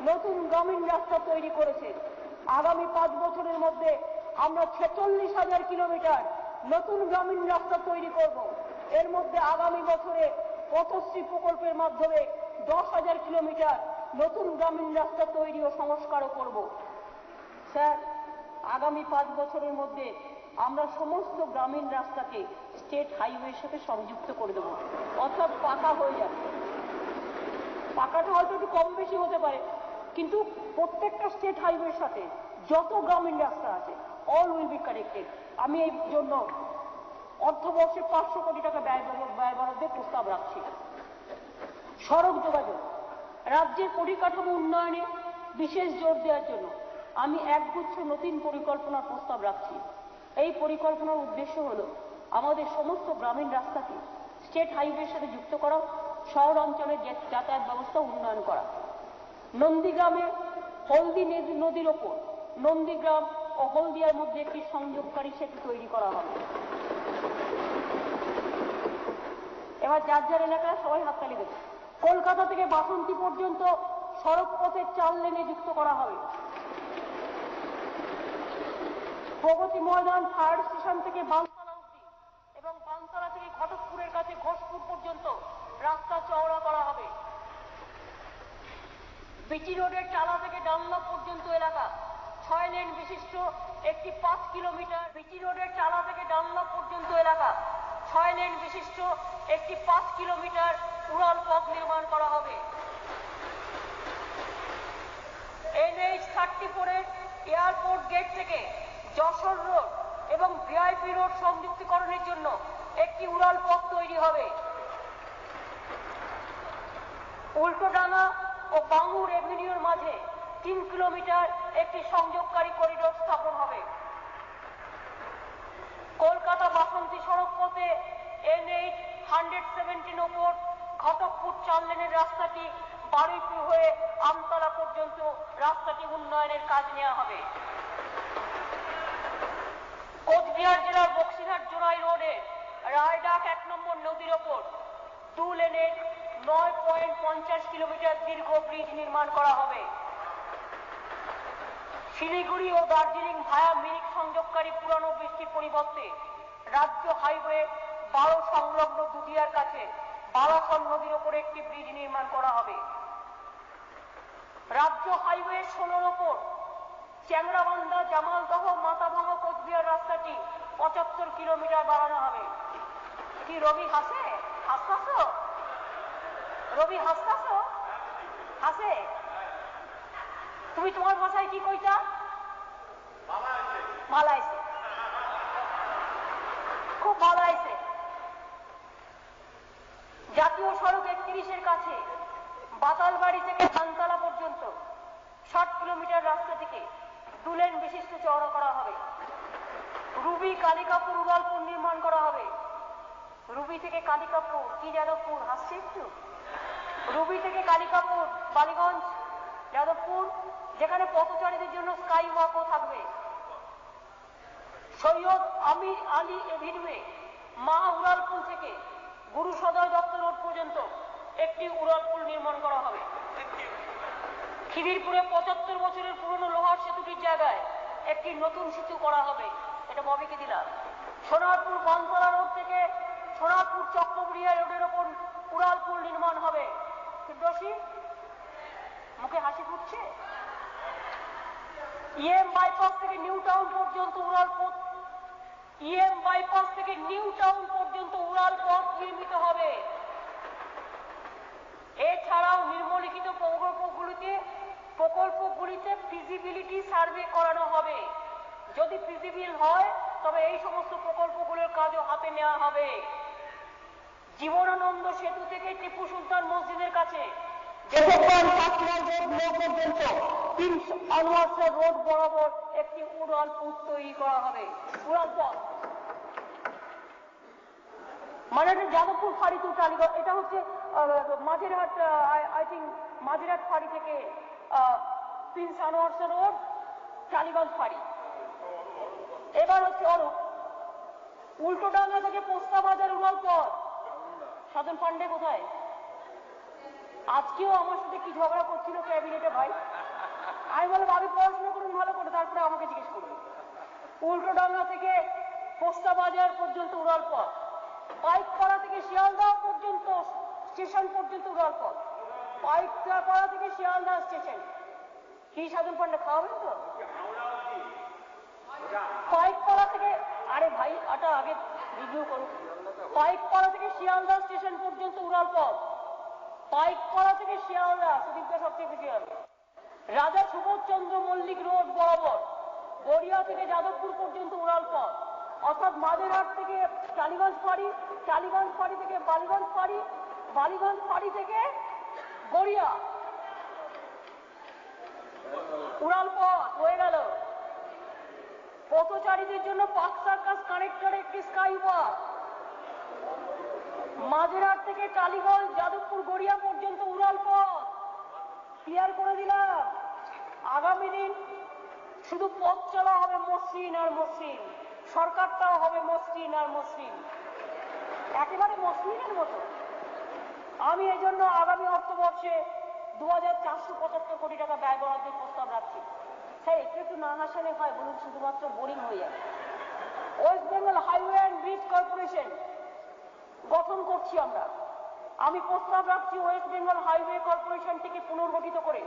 নতুন গ্রামীণ রাস্তা তৈরি করেছে। আগামী 5 বছরের মধ্যে আমরা 46,000 কিলোমিটার নতুন গ্রামীণ রাস্তা তৈরি করব। এর মধ্যে আগামী বছরে পথশ্রী প্রকল্পের মাধ্যমে 10,000 কিলোমিটার নতুন গ্রামীণ রাস্তা তৈরি ও সংস্কারও করব। স্যার আগামী 5 বছরের মধ্যে আমরা সমস্ত গ্রামীণ রাস্তাকে স্টেট হাইওয়ের সাথে সংযুক্ত করে দেব, অর্থাৎ পাকা হয়ে যাবে। পাকাটা হয়তো একটু কম বেশি হতে পারে, কিন্তু প্রত্যেকটা স্টেট হাইওয়ের সাথে যত গ্রামীণ রাস্তা আছে অল উইল বি কানেক্টেড। আমি এই জন্য অর্থবর্ষে 500 কোটি টাকা ব্যয় বরাদ্দের প্রস্তাব রাখছি। সড়ক যোগাযোগ রাজ্যের পরিকাঠামো উন্নয়নে বিশেষ জোর দেওয়ার জন্য আমি একগুচ্ছ নতুন পরিকল্পনার প্রস্তাব রাখছি। এই পরিকল্পনার উদ্দেশ্য হল আমাদের সমস্ত গ্রামীণ রাস্তাকে স্টেট হাইওয়ের সাথে যুক্ত করা, শহর অঞ্চলের যাতায়াত ব্যবস্থা উন্নয়ন করা। নন্দীগ্রামে হলদি নদীর ওপর নন্দীগ্রাম ও হলদিয়ার মধ্যে একটি সংযোগকারী সেতু তৈরি করা হবে। এবার যার যার এলাকায় সবাই হাততালি দেবে। কলকাতা থেকে বাসন্তী পর্যন্ত সড়ক পথে 4 লেনে যুক্ত করা হবে। প্রগতি ময়দান ফায়ার স্টেশন থেকে বানতলা অবধি এবং বানতলা থেকে ঘটকপুরের কাছে ঘোষপুর পর্যন্ত রাস্তা চওড়া করা হবে। বিটি রোডের টালা থেকে ডানলা পর্যন্ত এলাকা 6 লেন বিশিষ্ট একটি 5 কিলোমিটার বিটি রোডের টালা থেকে ডানলা পর্যন্ত এলাকা 6 লেন বিশিষ্ট একটি 5 কিলোমিটার উড়াল পথ নির্মাণ করা হবে। NH-34 এর এয়ারপোর্ট গেট থেকে যশোর রোড এবং ভিআইপি রোড সংযুক্তিকরণের জন্য একটি উড়াল পথ তৈরি হবে। উল্টোডাঙ্গা ও বাঙ্গুর এভিনিউর মাঝে 3 কিলোমিটার একটি সংযোগকারী করিডোর স্থাপন হবে। কলকাতা বাসন্তী সড়ক পথে NH-117 ওপর ঘটকপুর 4 লেনের রাস্তাটি বারুইপুর হয়ে আমতলা পর্যন্ত রাস্তাটি উন্নয়নের কাজ নেওয়া হবে। কোচবিহার জেলার বক্সিরহাট জোড়াই রোডে রায়ডাক 1 নম্বর নদীর ওপর 2 লেনের 9.50 কিলোমিটার দীর্ঘ ব্রিজ নির্মাণ করা হবে। শিলিগুড়ি ও দার্জিলিং ভায়া মিরিক সংযোগকারী পুরানো বৃষ্টির পরিবর্তে রাজ্য হাইওয়ে 12 সংলগ্ন দুধিয়ার কাছে বালাসন নদীর ওপর একটি ব্রিজ নির্মাণ করা হবে। রাজ্য হাইওয়ে 16 ওপর চ্যাংরাবান্ধা জামালদহ মাথাভাঙা কোচবিহার রাস্তাটি 75 কিলোমিটার বাড়ানো হবে। কি রবি হাসে? হাসতাছ? রবি হাসতাছ? হাসে? তুমি তোমার ভাষায় কি কইতা? ভালো আইছে, খুব ভালো আইছে। জাতীয় সড়ক 31 কাছে বাতালবাড়ি থেকে ধানতলা পর্যন্ত 60 কিলোমিটার রাস্তাটিকে 2 লেন বিশিষ্ট চওড়া করা হবে। রুবি কালিকাপুর উড়ালপুর নির্মাণ করা হবে। রুবি থেকে কালিকাপুর কি যাদবপুর? হাসছে একটু। রুবি থেকে কালিকাপুর বালিগঞ্জ যাদবপুর, যেখানে পথচারীদের জন্য স্কাই ওয়াকও থাকবে। সৈয়দ আমির আলী এভিনিউয়ে মা উড়ালপুল থেকে গুরু সদয় দত্ত রোড পর্যন্ত একটি উড়ালপুল নির্মাণ করা হবে। খিদিরপুরে 75 বছরের পুরনো লোহার সেতুটির জায়গায় একটি নতুন সেতু করা হবে। এটা ববিকে দিলাম। সোনারপুর বানতলা রোড থেকে সোনারপুর চক্রবড়িয়া রোডের ওপর উড়ালপুল নির্মাণ হবে। ফিরদৌসী মুখে হাসি ফুটছে। ইএম বাইপাস থেকে নিউ টাউন পর্যন্ত উড়ালপথ নির্মিত হবে। এছাড়াও নিম্নলিখিত প্রকল্পগুলিতে ফিজিবিলিটি সার্ভে করানো হবে। যদি ফিজিবিল হয় তবে এই সমস্ত প্রকল্পগুলোর কাজও হাতে নেওয়া হবে। জীবনানন্দ সেতু থেকে টিপু সুলতান মসজিদের কাছে পর্যন্ত প্রিন্স আনোয়ার রোড বরাবর একটি উড়াল পথ তৈরি করা হবে। উড়াল পথ মানে যাদবপুর ফাঁড়ি টু টালিগঞ্জ, এটা হচ্ছে মাঝেরহাট, আই থিঙ্ক মাঝেরহাট ফাঁড়ি থেকে প্রিন্স আনোয়ার রোড টালিগঞ্জ ফাঁড়ি। এবার হচ্ছে অরূপ উল্টোডাঙ্গা থেকে পোস্তা বাজার উড়াল পথ। সাধন পান্ডে কোথায়? আজকেও আমার সাথে কি ঝগড়া করছিল ক্যাবিনেটে ভাই। আমি বললাম আমি পড়াশোনা করুন ভালো করে, তারপরে আমাকে জিজ্ঞেস করুন। উল্টোডাঙ্গা থেকে পোস্তা বাজার পর্যন্ত উড়াল পথ। পাইকপাড়া থেকে শিয়ালদহ পর্যন্ত স্টেশন পর্যন্ত উড়াল পথ। পাইকপাড়া থেকে শিয়ালদহ স্টেশন। কি সাধন পান্ডে খাওয়াবেন তো? পাইকপাড়া থেকে, আরে ভাই এটা আগে রিভিউ করুন। পাইকপাড়া থেকে শিয়ালদহ স্টেশন পর্যন্ত উড়াল পথ। পাইকপাড়া থেকে শিয়ালদহ, সুদীপটা সবচেয়ে বেশি হবে। রাজা সুবোধচন্দ্র মল্লিক রোড বরাবর গড়িয়া থেকে যাদবপুর পর্যন্ত উড়াল পথ, অর্থাৎ মাঝেরহাট থেকে টালিগঞ্জ ফাঁড়ি, টালিগঞ্জ ফাঁড়ি থেকে বালিগঞ্জ ফাঁড়ি, বালিগঞ্জ ফাঁড়ি থেকে গড়িয়া উড়াল পথ হয়ে গেল। পথচারীদের জন্য পার্ক সার্কাস কানেক্টর একটি স্কাই ওয়াক। মাঝেরহাট থেকে টালিগঞ্জ যাদবপুর গড়িয়া পর্যন্ত উড়াল পথ ক্লিয়ার করে দিলাম। আগামী দিন শুধু পথ চলা হবে মসৃণ আর মসৃণ, সরকারটাও হবে মসৃণ আর মসৃণ, একেবারে মসৃণের মতো। আমি এই জন্য আগামী অর্থবর্ষে 2475 কোটি টাকা ব্যয় বরাদ্দের প্রস্তাব রাখছি। স্যার একটু একটু না হাসালে হয় বলুন, শুধুমাত্র বোরিং হয়ে যাবে। West Bengal highway and bridge corporation গঠন করছি আমরা। আমি প্রস্তাব রাখছি ওয়েস্ট বেঙ্গল হাইওয়ে কর্পোরেশনটিকে পুনর্গঠিত করে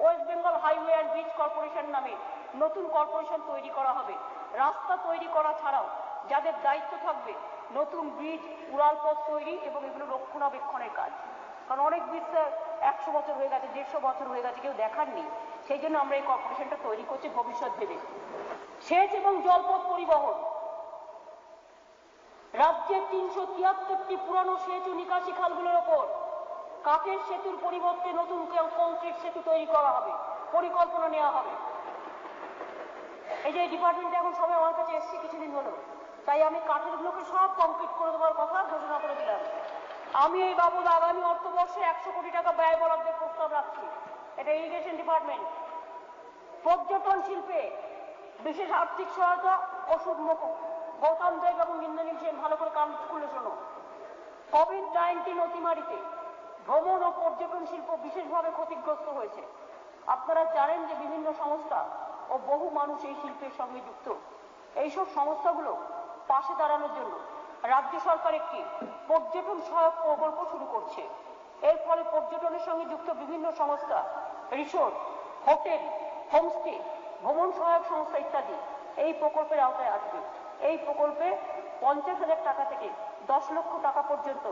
West Bengal highway and bridge corporation নামে নতুন কর্পোরেশন তৈরি করা হবে। রাস্তা তৈরি করা ছাড়াও যাদের দায়িত্ব থাকবে নতুন ব্রিজ, উড়ালপথ তৈরি এবং এগুলো রক্ষণাবেক্ষণের কাজ। কারণ অনেক বিস্তার 100 বছর হয়ে গেছে, 150 বছর হয়ে গেছে, কেউ দেখাননি। সেই জন্য আমরা এই কর্পোরেশনটা তৈরি করছি ভবিষ্যৎ ভেবে। সেচ এবং জলপথ পরিবহন, রাজ্যের 373টি পুরানো সেচ ও নিকাশি খালগুলোর ওপর কাঠের সেতুর পরিবর্তে নতুন কংক্রিট সেতু তৈরি করা হবে, পরিকল্পনা নেওয়া হবে। এই যে ডিপার্টমেন্টে এখন সবাই আমার কাছে এসছে কিছুদিন হলো, তাই আমি কাঠের গুলোকে সব কমপ্লিট করে দেওয়ার কথা ঘোষণা করে দিলাম। আমি এই বাবদ আগামী অর্থবর্ষে 100 কোটি টাকা ব্যয় বরাদ্দের প্রস্তাব রাখছি। এটা ইরিগেশন ডিপার্টমেন্ট। পর্যটন শিল্পে বিশেষ আর্থিক সহায়তা, ওষুধ মুকুব। গৌতম দেব এবং ইন্দ্রনীল সেন ভালো করে কান খুলে শোনো। কোভিড-19 অতিমারিতে ভ্রমণ ও পর্যটন শিল্প বিশেষভাবে ক্ষতিগ্রস্ত হয়েছে। আপনারা জানেন যে বিভিন্ন সংস্থা ও বহু মানুষ এই শিল্পের সঙ্গে যুক্ত। এইসব সংস্থাগুলো পাশে দাঁড়ানোর জন্য রাজ্য সরকার একটি পর্যটন সহায়ক প্রকল্প শুরু করছে। এর ফলে পর্যটনের সঙ্গে যুক্ত বিভিন্ন সংস্থা, রিসোর্ট, হোটেল, হোমস্টে, ভ্রমণ সহায়ক সংস্থা ইত্যাদি এই প্রকল্পের আওতায় আসবে। এই প্রকল্পে 50,000 টাকা থেকে 10 লক্ষ টাকা পর্যন্ত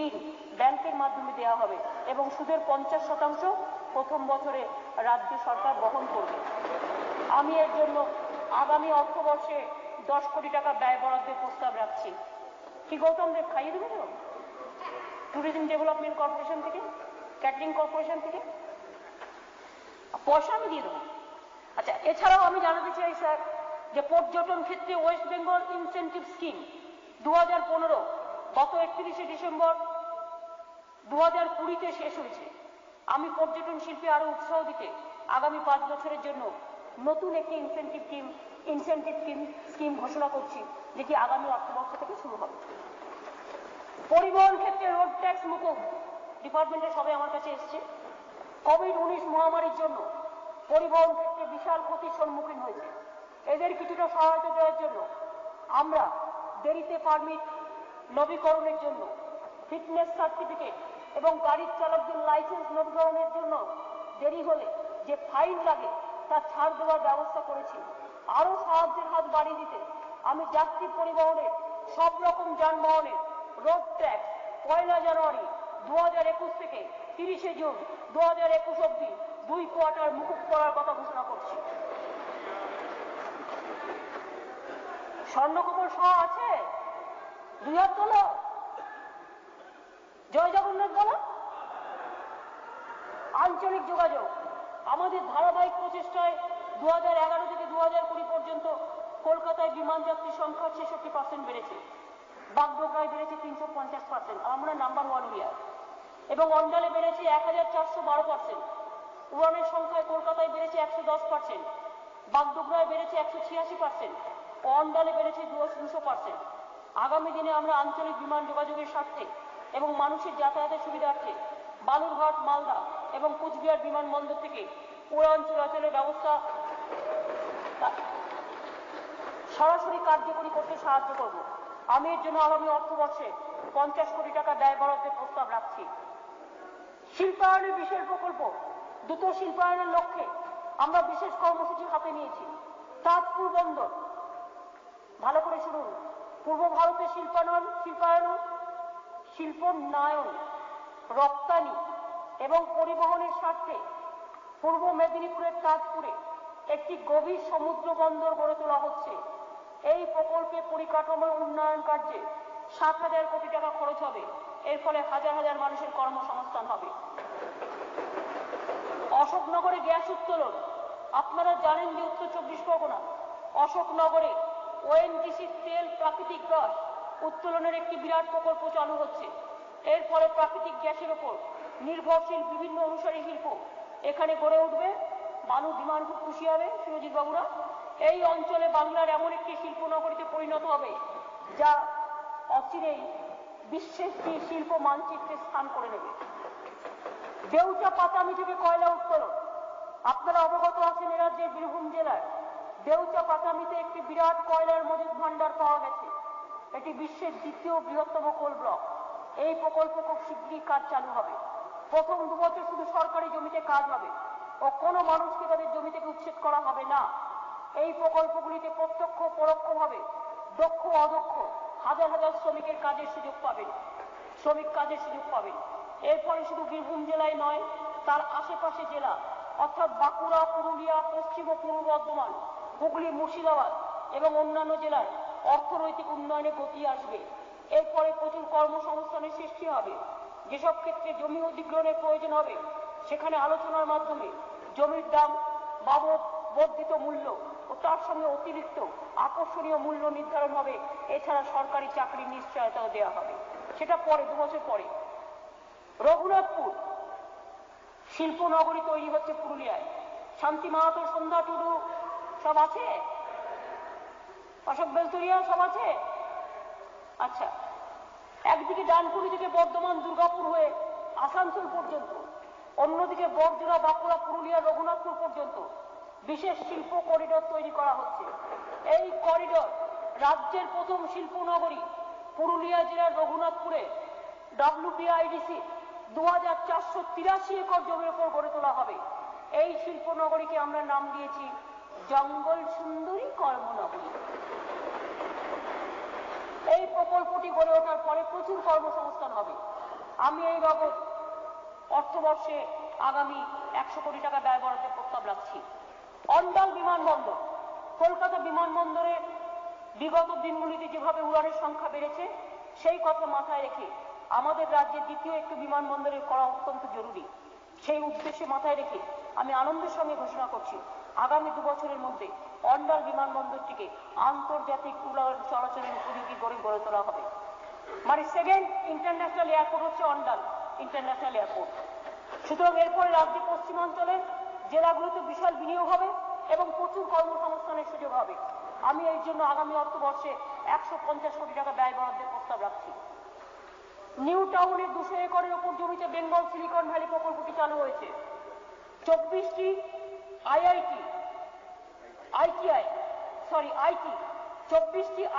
ঋণ ব্যাংকের মাধ্যমে দেওয়া হবে এবং সুদের 50% প্রথম বছরে রাজ্য সরকার বহন করবে। আমি এর জন্য আগামী অর্থবর্ষে 10 কোটি টাকা ব্যয় বরাদ্দের প্রস্তাব রাখছি। কি গৌতম দেব খাইয়ে দেবে তো? ট্যুরিজম ডেভেলপমেন্ট কর্পোরেশন থেকে, ক্যাটারিং কর্পোরেশন থেকে পয়সা আমি দিয়ে দেবো। আচ্ছা, এছাড়াও আমি জানাতে চাই স্যার যে পর্যটন ক্ষেত্রে ওয়েস্ট বেঙ্গল ইনসেন্টিভ স্কিম 2015 গত 31শে ডিসেম্বর 2020-তে শেষ হয়েছে। আমি পর্যটন শিল্পে আরো উৎসাহ দিতে আগামী 5 বছরের জন্য নতুন একটি ইনসেন্টিভ স্কিম ঘোষণা করছি, যেটি আগামী অর্থবর্ষ থেকে শুরু হবে। পরিবহন ক্ষেত্রে রোড ট্যাক্স মুকুব। ডিপার্টমেন্টের সবাই আমার কাছে এসছে। কোভিড-19 মহামারীর জন্য পরিবহন ক্ষেত্রে বিশাল ক্ষতির সম্মুখীন হয়েছে। এদের কিছুটা সহায়তা দেওয়ার জন্য আমরা দেরিতে পারমিট নবীকরণের জন্য, ফিটনেস সার্টিফিকেট এবং গাড়ির চালকদের লাইসেন্স নবীকরণের জন্য দেরি হলে যে ফাইন লাগে তা ছাড় দেওয়ার ব্যবস্থা করেছি। আরো সাহায্যের হাত বাড়িয়ে দিতে আমি যাত্রী পরিবহনের সব রকম যানবাহনের রোড ট্যাক্স 1 জানুয়ারি 2021 থেকে 30 জুন 2021 অবধি 2 কোয়ার্টার মুকুব করার কথা ঘোষণা করছি। স্বর্ণকমল সহ আছে? 2 হাত তোলো, জয় জগন্নাথ বলো। আঞ্চলিক যোগাযোগ, আমাদের ধারাবাহিক প্রচেষ্টায় 2011 থেকে 2020 পর্যন্ত কলকাতায় বিমান যাত্রী সংখ্যা 66% বেড়েছে। বাগডোগরায় বেড়েছে 350%, আমরা নাম্বার 1 ইয়ার। এবং অন্ডালে বেড়েছে 1412%। উড়ানের সংখ্যায় কলকাতায় বেড়েছে 110%, বাগডোগরায় বেড়েছে 186%, ও অন্ডালে বেড়েছে 200%। আগামী দিনে আমরা আঞ্চলিক বিমান যোগাযোগের স্বার্থে এবং মানুষের যাতায়াতের সুবিধার্থে বালুরঘাট, মালদা এবং কুচবিহার বিমানবন্দর থেকে উড়ান চলাচলের ব্যবস্থা সরাসরি কার্যকরী করতে সাহায্য করব। আমি এর জন্য আগামী অর্থবর্ষে 50 কোটি টাকা ব্যয় বরাদ্দের প্রস্তাব রাখছি। শিল্পায়নের বিশেষ প্রকল্প, দ্রুত শিল্পায়নের লক্ষ্যে আমরা বিশেষ কর্মসূচি হাতে নিয়েছি। তাজপুর বন্দর, ভালো করে শুনুন, পূর্ব ভারতে শিল্পায়ন, শিল্পোন্নয়ন, রপ্তানি এবং পরিবহনের স্বার্থে পূর্ব মেদিনীপুরের তাজপুরে একটি গভীর সমুদ্র বন্দর গড়ে তোলা হচ্ছে। এই প্রকল্পে পরিকাঠামো উন্নয়ন কার্যে 7,000 কোটি টাকা খরচ হবে। এর ফলে হাজার হাজার মানুষের কর্মসংস্থান হবে। অশোকনগরে গ্যাস উত্তোলন, আপনারা জানেন যে উত্তর 24 পরগনা অশোকনগরে ওএনজিসি তেল প্রাকৃতিক গ্যাস উত্তোলনের একটি বিরাট প্রকল্প চালু হচ্ছে। এর ফলে প্রাকৃতিক গ্যাসের ওপর নির্ভরশীল বিভিন্ন অনুসারী শিল্প এখানে গড়ে উঠবে। মানুষ ডিমান্ড খুব খুশি হবে সুরজিৎ বাবুরা। এই অঞ্চলে বাংলার এমন একটি শিল্প নগরীতে পরিণত হবে যা অচিরেই বিশ্বের শিল্প মানচিত্রে স্থান করে নেবে। দেউচা পাতামি থেকে কয়লা উত্তোলন, আপনারা অবগত আছেন এ রাজ্যের বীরভূম জেলার দেউচা পাতামিতে একটি বিরাট কয়লার মজুদ ভান্ডার পাওয়া গেছে। এটি বিশ্বের দ্বিতীয় বৃহত্তম কোল ব্লক। এই প্রকল্প খুব শীঘ্রই কাজ চালু হবে। প্রথম 2 বছর শুধু সরকারি জমিতে কাজ হবে ও কোনো মানুষকে তাদের জমি থেকে উচ্ছেদ করা হবে না। এই প্রকল্পগুলিতে প্রত্যক্ষ পরোক্ষভাবে দক্ষ অদক্ষ হাজার হাজার শ্রমিক কাজের সুযোগ পাবেন। এর ফলে শুধু বীরভূম জেলায় নয়, তার আশেপাশে জেলা অর্থাৎ বাঁকুড়া, পুরুলিয়া, পশ্চিম ও পূর্ব বর্ধমান, হুগলি, মুর্শিদাবাদ এবং অন্যান্য জেলায় অর্থনৈতিক উন্নয়নে গতি আসবে। এরপরে প্রচুর কর্মসংস্থানের সৃষ্টি হবে। যেসব ক্ষেত্রে জমি অধিগ্রহণের প্রয়োজন হবে সেখানে আলোচনার মাধ্যমে জমির দাম বাবদ বর্ধিত মূল্য ও তার সঙ্গে অতিরিক্ত আকর্ষণীয় মূল্য নির্ধারণ হবে। এছাড়া সরকারি চাকরির নিশ্চয়তাও দেওয়া হবে। সেটা পরে 2 বছর পরে। রঘুনাথপুর শিল্পনগরী তৈরি হচ্ছে পুরুলিয়ায়। শান্তি মাহাতো, সন্ধ্যা টুডু সব আছে? অশোক বেলতুরিয়া সব আছে? আচ্ছা, একদিকে ডানকুনি থেকে বর্ধমান, দুর্গাপুর হয়ে আসানসোল পর্যন্ত, অন্যদিকে বড়জোড়া, বাঁকুড়া, পুরুলিয়া, রঘুনাথপুর পর্যন্ত বিশেষ শিল্প করিডোর তৈরি করা হচ্ছে। এই করিডোর রাজ্যের প্রথম শিল্পনগরী পুরুলিয়া জেলার রঘুনাথপুরে WPIDC 2483 একর জমির উপর গড়ে তোলা হবে। এই শিল্পনগরীকে আমরা নাম দিয়েছি জঙ্গল সুন্দরী কর্মনগরী। এই প্রকল্পটি গড়ে ওঠার পরে প্রচুর কর্মসংস্থান হবে। আমি এই বাবদ অর্থবর্ষে আগামী 100 কোটি টাকা ব্যয় বরাদ্দের প্রস্তাব রাখছি। অন্ডাল বিমানবন্দর, কলকাতা বিমানবন্দরে বিগত দিনগুলিতে যেভাবে উড়ানের সংখ্যা বেড়েছে সেই কথা মাথায় রেখে আমাদের রাজ্যে দ্বিতীয় একটি বিমানবন্দরের করা অত্যন্ত জরুরি। সেই উদ্দেশ্যে মাথায় রেখে আমি আনন্দের সঙ্গে ঘোষণা করছি আগামী 2 বছরের মধ্যে অন্ডাল বিমানবন্দরটিকে আন্তর্জাতিক উড়ান চলাচলের উপযোগী গড়ে তোলা হবে। মানে 2nd ইন্টারন্যাশনাল এয়ারপোর্ট হচ্ছে অন্ডাল ইন্টারন্যাশনাল এয়ারপোর্ট। সুতরাং এরপরে রাজ্যে পশ্চিমাঞ্চলের জেলাগুলোতে বিশাল বিনিয়োগ হবে এবং প্রচুর কর্মসংস্থানের সুযোগ হবে। আমি এই জন্য আগামী অর্থবর্ষে 150 কোটি টাকা ব্যয় বরাদ্দের প্রস্তাব রাখছি। নিউ টাউনের 200 একরের উপর জমিতে বেঙ্গল সিলিকন ভ্যালি প্রকল্পটি চালু হয়েছে। 24টি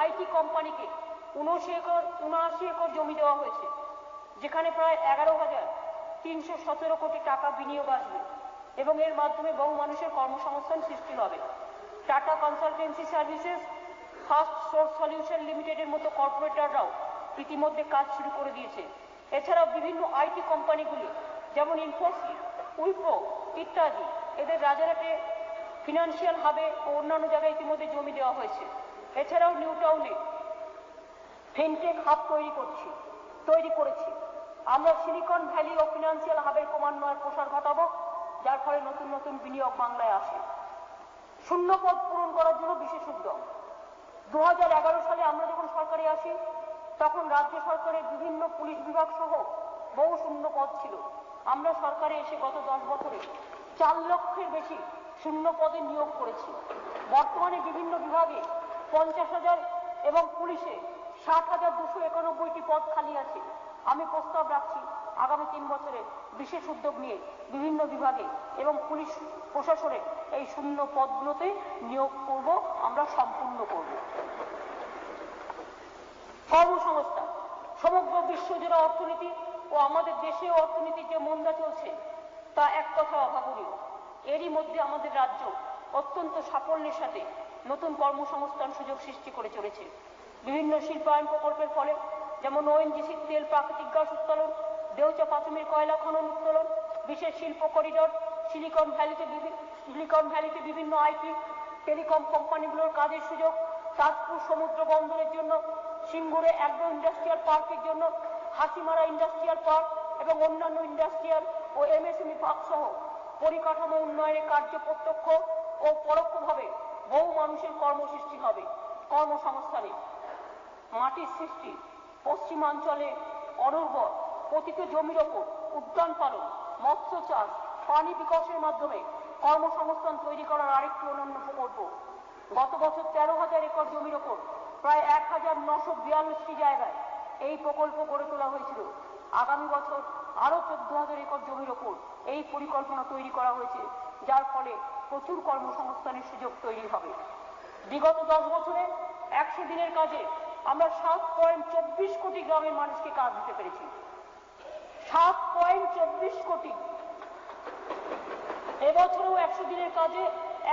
আইটি কোম্পানিকে 79 একর জমি দেওয়া হয়েছে, যেখানে প্রায় 11,317 কোটি টাকা বিনিয়োগ আসবে এবং এর মাধ্যমে বহু মানুষের কর্মসংস্থান সৃষ্টি হবে। Tata consultancy services, first source solution লিমিটেডের মতো কর্পোরেটররাও ইতিমধ্যে কাজ শুরু করে দিয়েছে। এছাড়াও বিভিন্ন আইটি কোম্পানিগুলি যেমন ইনফোসিস, উইপ্রো ইত্যাদি, এদের রাজারহাটে ফিনান্সিয়াল হাবে ও অন্যান্য জায়গায় ইতিমধ্যে জমি দেওয়া হয়েছে। এছাড়াও নিউ টাউনে ফিনটেক হাব তৈরি করেছি। আমরা সিলিকন ভ্যালি ও ফিনান্সিয়াল হাবের ক্রমান্বয়ের প্রসার ঘটাবো, যার ফলে নতুন নতুন বিনিয়োগ বাংলায় আসে। শূন্য পদ পূরণ করার জন্য বিশেষ উদ্যোগ। 2011 সালে আমরা যখন সরকারে আসি তখন রাজ্য সরকারের বিভিন্ন পুলিশ বিভাগ সহ বহু শূন্য পদ ছিল। আমরা সরকারে এসে গত 10 বছরে 4 লক্ষের বেশি শূন্য পদে নিয়োগ করেছি। বর্তমানে বিভিন্ন বিভাগে 50,000 এবং পুলিশে 60,291টি পদ খালি আছে। আমি প্রস্তাব রাখছি আগামী 3 বছরে বিশেষ উদ্যোগ নিয়ে বিভিন্ন বিভাগে এবং পুলিশ প্রশাসনে এই শূন্য পদগুলোতে নিয়োগ করব, আমরা সম্পূর্ণ করব। কর্মসংস্থান। সমগ্র বিশ্বজুড়ে অর্থনীতি ও আমাদের দেশীয় অর্থনীতির যে মন্দা চলছে তা এক কথা অভাবনীয়। এরই মধ্যে আমাদের রাজ্য অত্যন্ত সাফল্যের সাথে নতুন কর্মসংস্থান সুযোগ সৃষ্টি করে চলেছে। বিভিন্ন শিল্পায়ন প্রকল্পের ফলে, যেমন ONGC তেল প্রাকৃতিক গ্যাস উত্তোলন, দেউচা প্রাথমিক কয়লা খনন উত্তোলন, বিশেষ শিল্প করিডোর, সিলিকন ভ্যালিতে বিভিন্ন আইটি টেলিকম কোম্পানিগুলোর কাজের সুযোগ, তাজপুর সমুদ্র বন্দরের জন্য, সিঙ্গুরে অ্যাগ্রো ইন্ডাস্ট্রিয়াল পার্কের জন্য, হাসিমারা ইন্ডাস্ট্রিয়াল পার্ক এবং অন্যান্য ইন্ডাস্ট্রিয়াল ও MSME পার্ক সহ পরিকাঠামো উন্নয়নের কার্য প্রত্যক্ষ ও পরোক্ষভাবে বহু মানুষের কর্মসৃষ্টি হবে। কর্মসংস্থানে মাটির সৃষ্টি, পশ্চিমাঞ্চলে অনুর্বর পতিত জমির ওপর উদ্যান পালন, মৎস্য চাষ, পানি বিকাশের মাধ্যমে কর্মসংস্থান তৈরি করার আরেকটি অনন্য প্রকল্প। গত বছর 13,000 একর জমির ওপর প্রায় 1,942টি জায়গায় এই প্রকল্প গড়ে তোলা হয়েছিল। আগামী বছর আরো 14,000 একর জমির ওপর এই পরিকল্পনা তৈরি করা হয়েছে, যার ফলে প্রচুর কর্মসংস্থানের সুযোগ তৈরি হবে। বিগত 10 বছরে 100 দিনের কাজে আমরা 7.24 কোটি গ্রামের মানুষকে কাজ দিতে পেরেছি। 7.24 কোটি। এবছরও 100 দিনের কাজে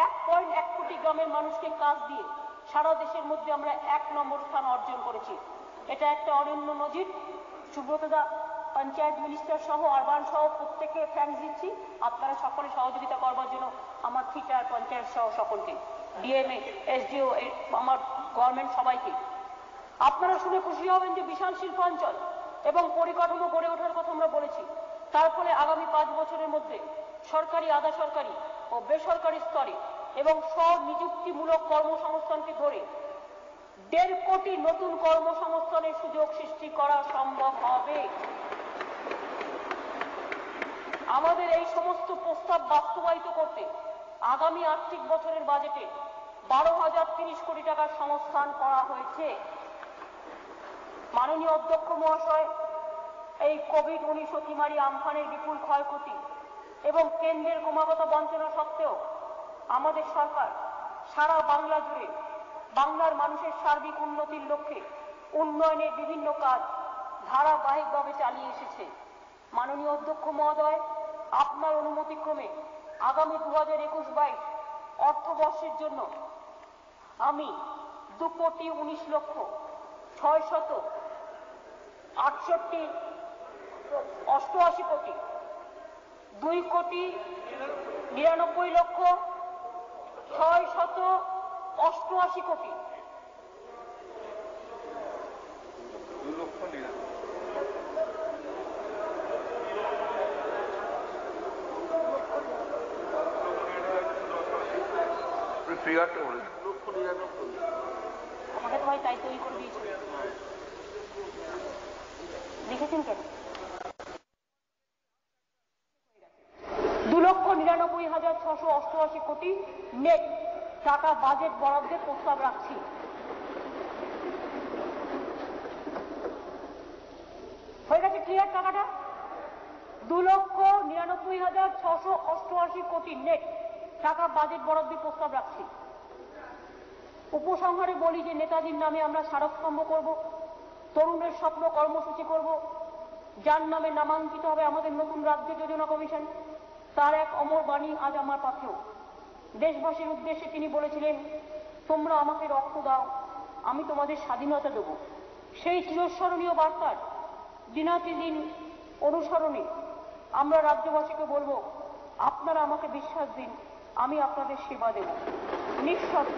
1.1 কোটি গ্রামের মানুষকে কাজ দিয়ে সারা দেশের মধ্যে আমরা 1 নম্বর স্থান অর্জন করেছি। এটা একটা অনন্য নজির। সুব্রতদা পঞ্চায়েত মিনিস্টার সহ আরবান সহ প্রত্যেককে থ্যাঙ্কস দিচ্ছি। আপনারা সকলে সহযোগিতা করবার জন্য আমার থিটার পঞ্চায়েত সহ সকলকে, ডিএমএ, এসডিও, আমার গভর্নমেন্ট সবাইকে। আপনারা শুনে খুশি হবেন যে বিশাল শিল্পাঞ্চল এবং পরিকাঠামো গড়ে ওঠার কথা আমরা বলেছি। তার ফলে আগামী 5 বছরের মধ্যে সরকারি, আধা সরকারি ও বেসরকারি স্তরে এবং স্বনিযুক্তিমূলক কর্মসংস্থানকে ধরে 1.5 কোটি নতুন কর্মসংস্থানের সুযোগ সৃষ্টি করা সম্ভব হবে। আমাদের এই সমস্ত প্রস্তাব বাস্তবায়িত করতে আগামী আর্থিক বছরের বাজেটে 12,030 কোটি টাকার সংস্থান করা হয়েছে। মাননীয় অধ্যক্ষ মহাশয়, এই কোভিড-19 অতিমারী আমফানের বিপুল ক্ষয়ক্ষতি এবং কেন্দ্রের ক্রমাগত বঞ্চনা সত্ত্বেও আমাদের সরকার সারা বাংলা জুড়ে বাংলার মানুষের সার্বিক উন্নতির লক্ষ্যে উন্নয়নের বিভিন্ন কাজ ধারাবাহিকভাবে চালিয়ে এসেছে। মাননীয় অধ্যক্ষ মহোদয়, আপনার অনুমতিক্রমে আগামী 2021-22 অর্থবর্ষের জন্য আমি 2,19,88,000,000, 2,99,688,000,000 কোটি আমাকে তো ভাই তাই তৈরি করে দিয়েছিল, লিখেছেন কেন? 2,99,688 কোটি নেট টাকা বাজেট বরাদ্দের প্রস্তাব রাখছি। হয়ে গেছে ক্লিয়ার? টাকাটা 2,99,688 কোটি নেট টাকা বাজেট বরাদ্দের প্রস্তাব রাখছি। উপসংহারে বলি যে নেতাজির নামে আমরা স্মারকস্তম্ভ করব, তরুণের স্বপ্ন কর্মসূচি করব, যার নামে নামাঙ্কিত হবে আমাদের নতুন রাজ্য যোজনা কমিশন। তার এক অমর বাণী আজ আমার পাথেও। দেশবাসীর উদ্দেশ্যে তিনি বলেছিলেন, তোমরা আমাকে রক্ত দাও, আমি তোমাদের স্বাধীনতা দেব। সেই চিরস্মরণীয় বার্তার দিনাতিদিন অনুসরণে আমরা রাজ্যবাসীকে বলবো, আপনারা আমাকে বিশ্বাস দিন, আমি আপনাদের সেবা দেব নিঃশর্ত।